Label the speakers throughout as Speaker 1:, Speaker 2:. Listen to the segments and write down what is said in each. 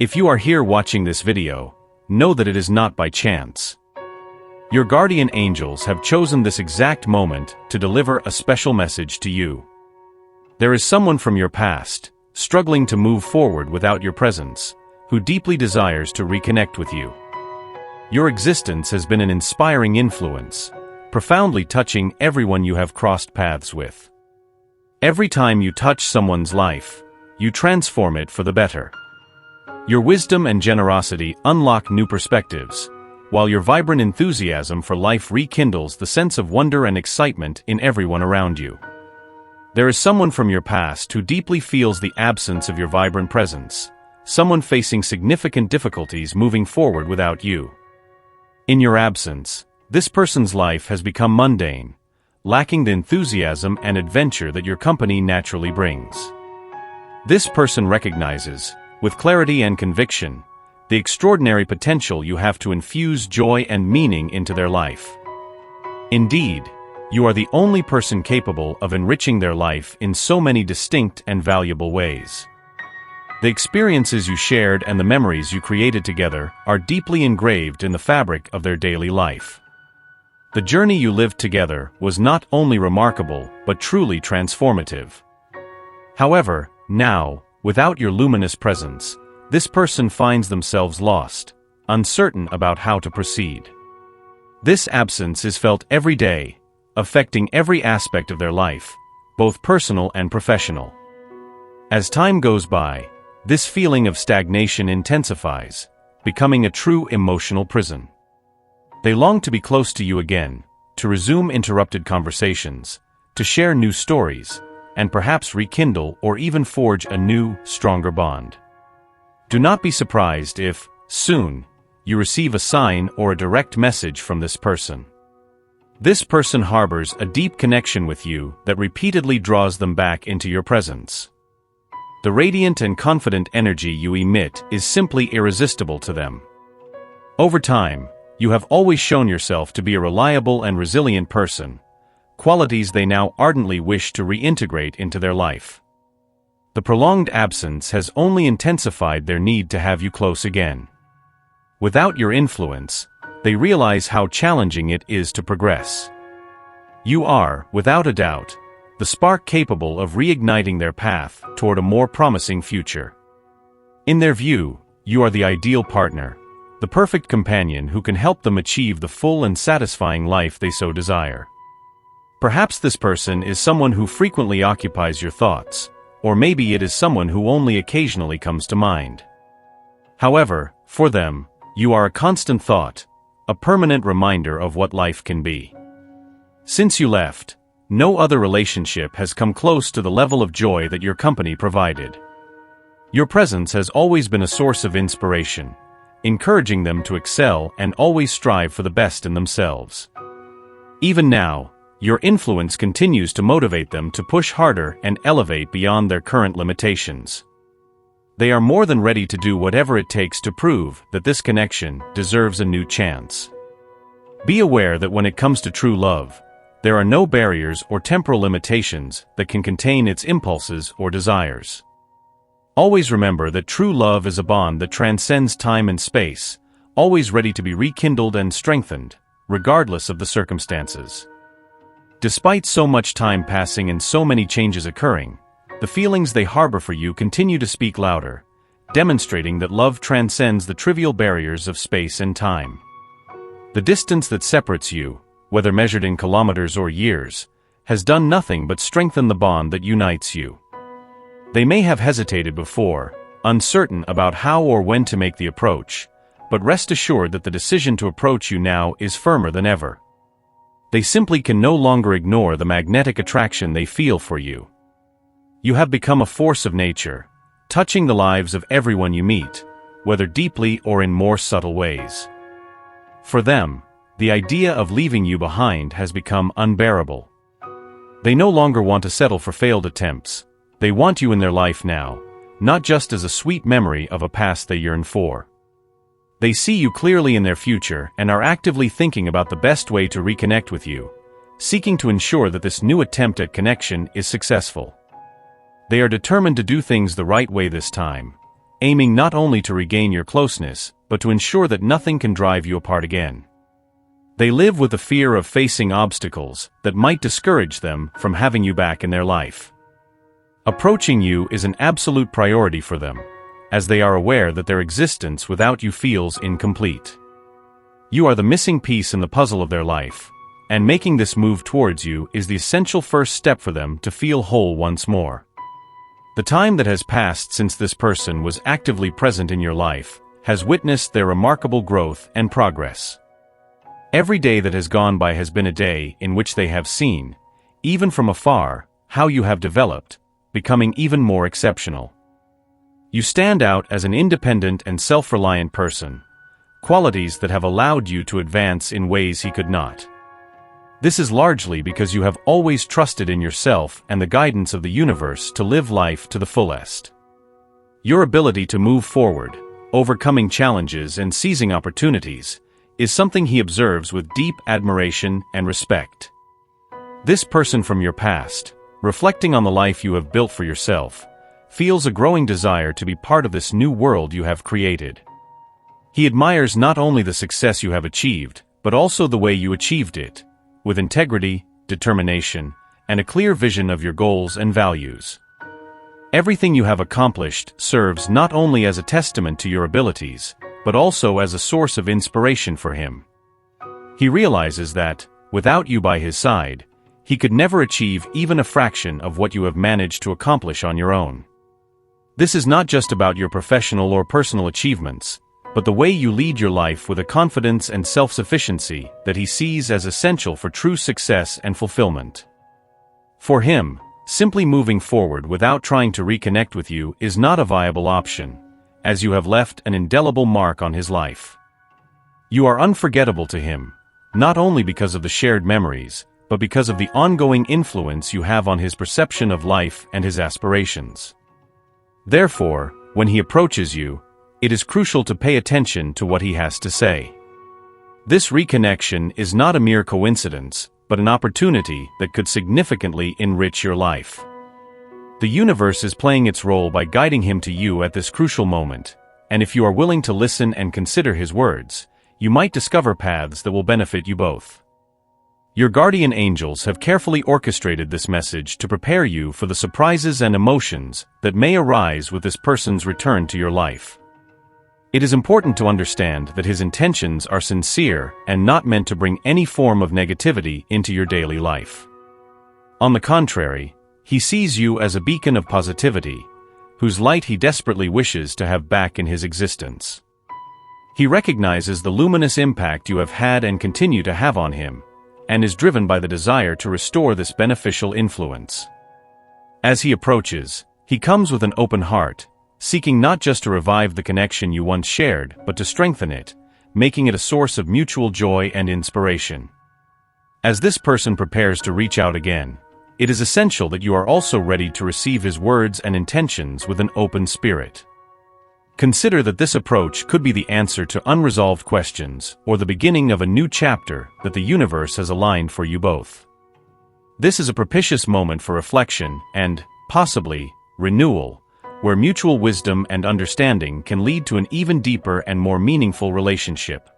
Speaker 1: If you are here watching this video, know that it is not by chance. Your guardian angels have chosen this exact moment to deliver a special message to you. There is someone from your past, struggling to move forward without your presence, who deeply desires to reconnect with you. Your existence has been an inspiring influence, profoundly touching everyone you have crossed paths with. Every time you touch someone's life, you transform it for the better. Your wisdom and generosity unlock new perspectives, while your vibrant enthusiasm for life rekindles the sense of wonder and excitement in everyone around you. There is someone from your past who deeply feels the absence of your vibrant presence, someone facing significant difficulties moving forward without you. In your absence, this person's life has become mundane, lacking the enthusiasm and adventure that your company naturally brings. This person recognizes, with clarity and conviction, the extraordinary potential you have to infuse joy and meaning into their life. Indeed, you are the only person capable of enriching their life in so many distinct and valuable ways. The experiences you shared and the memories you created together are deeply engraved in the fabric of their daily life. The journey you lived together was not only remarkable but truly transformative. However, now, without your luminous presence, this person finds themselves lost, uncertain about how to proceed. This absence is felt every day, affecting every aspect of their life, both personal and professional. As time goes by, this feeling of stagnation intensifies, becoming a true emotional prison. They long to be close to you again, to resume interrupted conversations, to share new stories, and perhaps rekindle or even forge a new, stronger bond. Do not be surprised if, soon, you receive a sign or a direct message from this person. This person harbors a deep connection with you that repeatedly draws them back into your presence. The radiant and confident energy you emit is simply irresistible to them. Over time, you have always shown yourself to be a reliable and resilient person, qualities they now ardently wish to reintegrate into their life. The prolonged absence has only intensified their need to have you close again. Without your influence, they realize how challenging it is to progress. You are, without a doubt, the spark capable of reigniting their path toward a more promising future. In their view, you are the ideal partner, the perfect companion who can help them achieve the full and satisfying life they so desire. Perhaps this person is someone who frequently occupies your thoughts, or maybe it is someone who only occasionally comes to mind. However, for them, you are a constant thought, a permanent reminder of what life can be. Since you left, no other relationship has come close to the level of joy that your company provided. Your presence has always been a source of inspiration, encouraging them to excel and always strive for the best in themselves. Even now, your influence continues to motivate them to push harder and elevate beyond their current limitations. They are more than ready to do whatever it takes to prove that this connection deserves a new chance. Be aware that when it comes to true love, there are no barriers or temporal limitations that can contain its impulses or desires. Always remember that true love is a bond that transcends time and space, always ready to be rekindled and strengthened, regardless of the circumstances. Despite so much time passing and so many changes occurring, the feelings they harbor for you continue to speak louder, demonstrating that love transcends the trivial barriers of space and time. The distance that separates you, whether measured in kilometers or years, has done nothing but strengthen the bond that unites you. They may have hesitated before, uncertain about how or when to make the approach, but rest assured that the decision to approach you now is firmer than ever. They simply can no longer ignore the magnetic attraction they feel for you. You have become a force of nature, touching the lives of everyone you meet, whether deeply or in more subtle ways. For them, the idea of leaving you behind has become unbearable. They no longer want to settle for failed attempts. They want you in their life now, not just as a sweet memory of a past they yearn for. They see you clearly in their future and are actively thinking about the best way to reconnect with you, seeking to ensure that this new attempt at connection is successful. They are determined to do things the right way this time, aiming not only to regain your closeness, but to ensure that nothing can drive you apart again. They live with the fear of facing obstacles that might discourage them from having you back in their life. Approaching you is an absolute priority for them, as they are aware that their existence without you feels incomplete. You are the missing piece in the puzzle of their life, and making this move towards you is the essential first step for them to feel whole once more. The time that has passed since this person was actively present in your life has witnessed their remarkable growth and progress. Every day that has gone by has been a day in which they have seen, even from afar, how you have developed, becoming even more exceptional. You stand out as an independent and self-reliant person, qualities that have allowed you to advance in ways he could not. This is largely because you have always trusted in yourself and the guidance of the universe to live life to the fullest. Your ability to move forward, overcoming challenges and seizing opportunities, is something he observes with deep admiration and respect. This person from your past, reflecting on the life you have built for yourself, feels a growing desire to be part of this new world you have created. He admires not only the success you have achieved, but also the way you achieved it, with integrity, determination, and a clear vision of your goals and values. Everything you have accomplished serves not only as a testament to your abilities, but also as a source of inspiration for him. He realizes that, without you by his side, he could never achieve even a fraction of what you have managed to accomplish on your own. This is not just about your professional or personal achievements, but the way you lead your life with a confidence and self-sufficiency that he sees as essential for true success and fulfillment. For him, simply moving forward without trying to reconnect with you is not a viable option, as you have left an indelible mark on his life. You are unforgettable to him, not only because of the shared memories, but because of the ongoing influence you have on his perception of life and his aspirations. Therefore, when he approaches you, it is crucial to pay attention to what he has to say. This reconnection is not a mere coincidence, but an opportunity that could significantly enrich your life. The universe is playing its role by guiding him to you at this crucial moment, and if you are willing to listen and consider his words, you might discover paths that will benefit you both. Your guardian angels have carefully orchestrated this message to prepare you for the surprises and emotions that may arise with this person's return to your life. It is important to understand that his intentions are sincere and not meant to bring any form of negativity into your daily life. On the contrary, he sees you as a beacon of positivity, whose light he desperately wishes to have back in his existence. He recognizes the luminous impact you have had and continue to have on him, and is driven by the desire to restore this beneficial influence. As he approaches, he comes with an open heart, seeking not just to revive the connection you once shared, but to strengthen it, making it a source of mutual joy and inspiration. As this person prepares to reach out again, it is essential that you are also ready to receive his words and intentions with an open spirit. Consider that this approach could be the answer to unresolved questions or the beginning of a new chapter that the universe has aligned for you both. This is a propitious moment for reflection and, possibly, renewal, where mutual wisdom and understanding can lead to an even deeper and more meaningful relationship.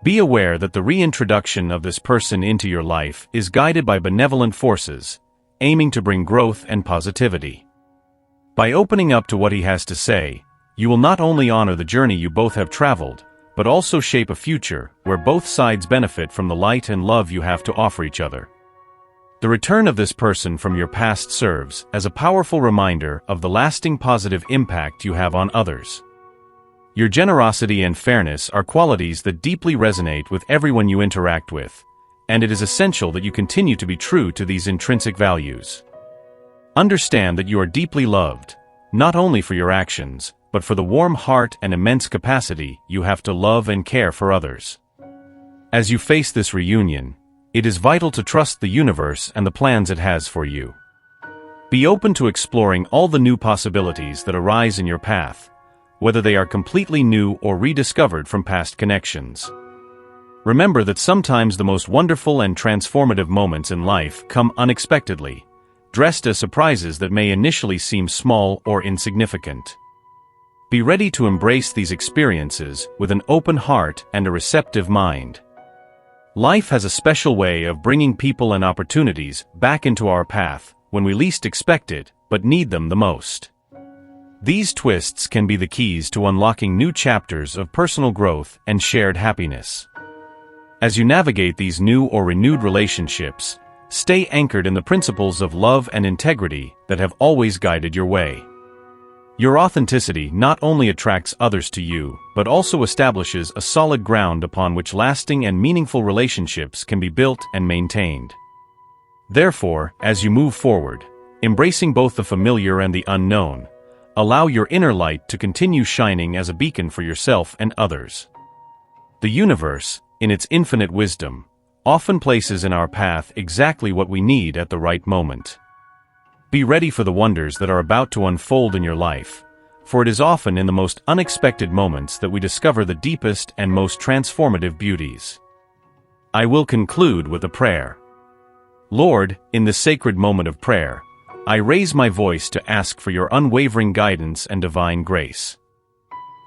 Speaker 1: Be aware that the reintroduction of this person into your life is guided by benevolent forces, aiming to bring growth and positivity. By opening up to what he has to say, you will not only honor the journey you both have traveled, but also shape a future where both sides benefit from the light and love you have to offer each other. The return of this person from your past serves as a powerful reminder of the lasting positive impact you have on others. Your generosity and fairness are qualities that deeply resonate with everyone you interact with, and it is essential that you continue to be true to these intrinsic values. Understand that you are deeply loved, not only for your actions, but for the warm heart and immense capacity you have to love and care for others. As you face this reunion, it is vital to trust the universe and the plans it has for you. Be open to exploring all the new possibilities that arise in your path, whether they are completely new or rediscovered from past connections. Remember that sometimes the most wonderful and transformative moments in life come unexpectedly, dressed as surprises that may initially seem small or insignificant. Be ready to embrace these experiences with an open heart and a receptive mind. Life has a special way of bringing people and opportunities back into our path when we least expect it, but need them the most. These twists can be the keys to unlocking new chapters of personal growth and shared happiness. As you navigate these new or renewed relationships, stay anchored in the principles of love and integrity that have always guided your way. Your authenticity not only attracts others to you, but also establishes a solid ground upon which lasting and meaningful relationships can be built and maintained. Therefore, as you move forward, embracing both the familiar and the unknown, allow your inner light to continue shining as a beacon for yourself and others. The universe, in its infinite wisdom, often places in our path exactly what we need at the right moment. Be ready for the wonders that are about to unfold in your life, for it is often in the most unexpected moments that we discover the deepest and most transformative beauties. I will conclude with a prayer. Lord, in this sacred moment of prayer, I raise my voice to ask for your unwavering guidance and divine grace.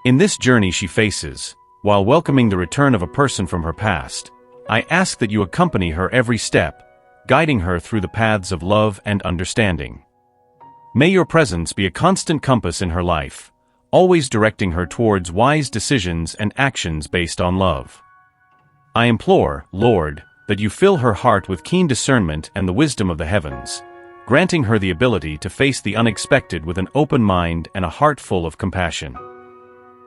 Speaker 1: In this journey she faces, while welcoming the return of a person from her past, I ask that you accompany her every step, guiding her through the paths of love and understanding. May your presence be a constant compass in her life, always directing her towards wise decisions and actions based on love. I implore, Lord, that you fill her heart with keen discernment and the wisdom of the heavens, granting her the ability to face the unexpected with an open mind and a heart full of compassion.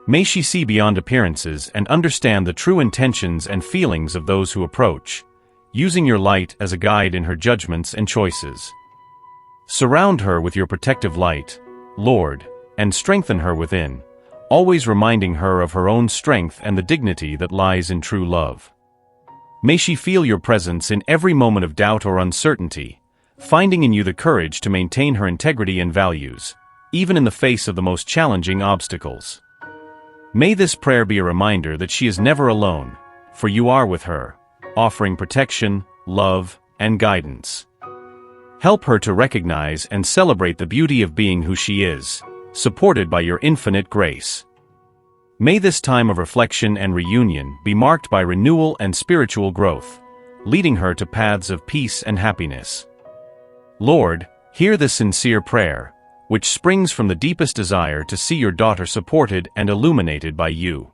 Speaker 1: May she see beyond appearances and understand the true intentions and feelings of those who approach, using your light as a guide in her judgments and choices. Surround her with your protective light, Lord, and strengthen her within, always reminding her of her own strength and the dignity that lies in true love. May she feel your presence in every moment of doubt or uncertainty, finding in you the courage to maintain her integrity and values, even in the face of the most challenging obstacles. May this prayer be a reminder that she is never alone, for you are with her, offering protection, love, and guidance. Help her to recognize and celebrate the beauty of being who she is, supported by your infinite grace. May this time of reflection and reunion be marked by renewal and spiritual growth, leading her to paths of peace and happiness. Lord, hear this sincere prayer, which springs from the deepest desire to see your daughter supported and illuminated by you.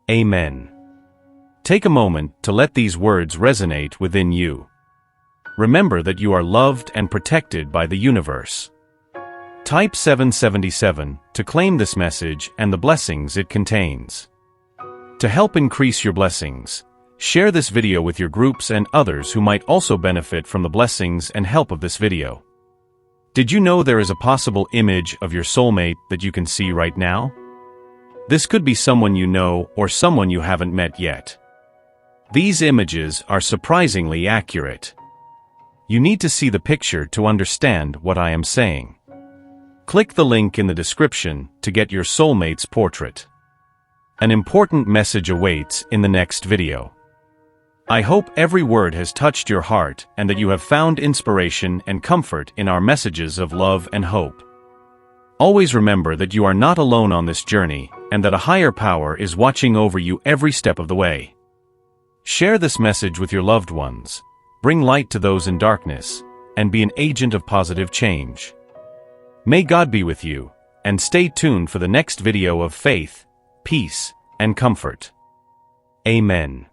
Speaker 1: Amen. Take a moment to let these words resonate within you. Remember that you are loved and protected by the universe. Type 777 to claim this message and the blessings it contains. To help increase your blessings, share this video with your groups and others who might also benefit from the blessings and help of this video. Did you know there is a possible image of your soulmate that you can see right now? This could be someone you know or someone you haven't met yet. These images are surprisingly accurate. You need to see the picture to understand what I am saying. Click the link in the description to get your soulmate's portrait. An important message awaits in the next video. I hope every word has touched your heart and that you have found inspiration and comfort in our messages of love and hope. Always remember that you are not alone on this journey and that a higher power is watching over you every step of the way. Share this message with your loved ones, bring light to those in darkness, and be an agent of positive change. May God be with you, and stay tuned for the next video of faith, peace, and comfort. Amen.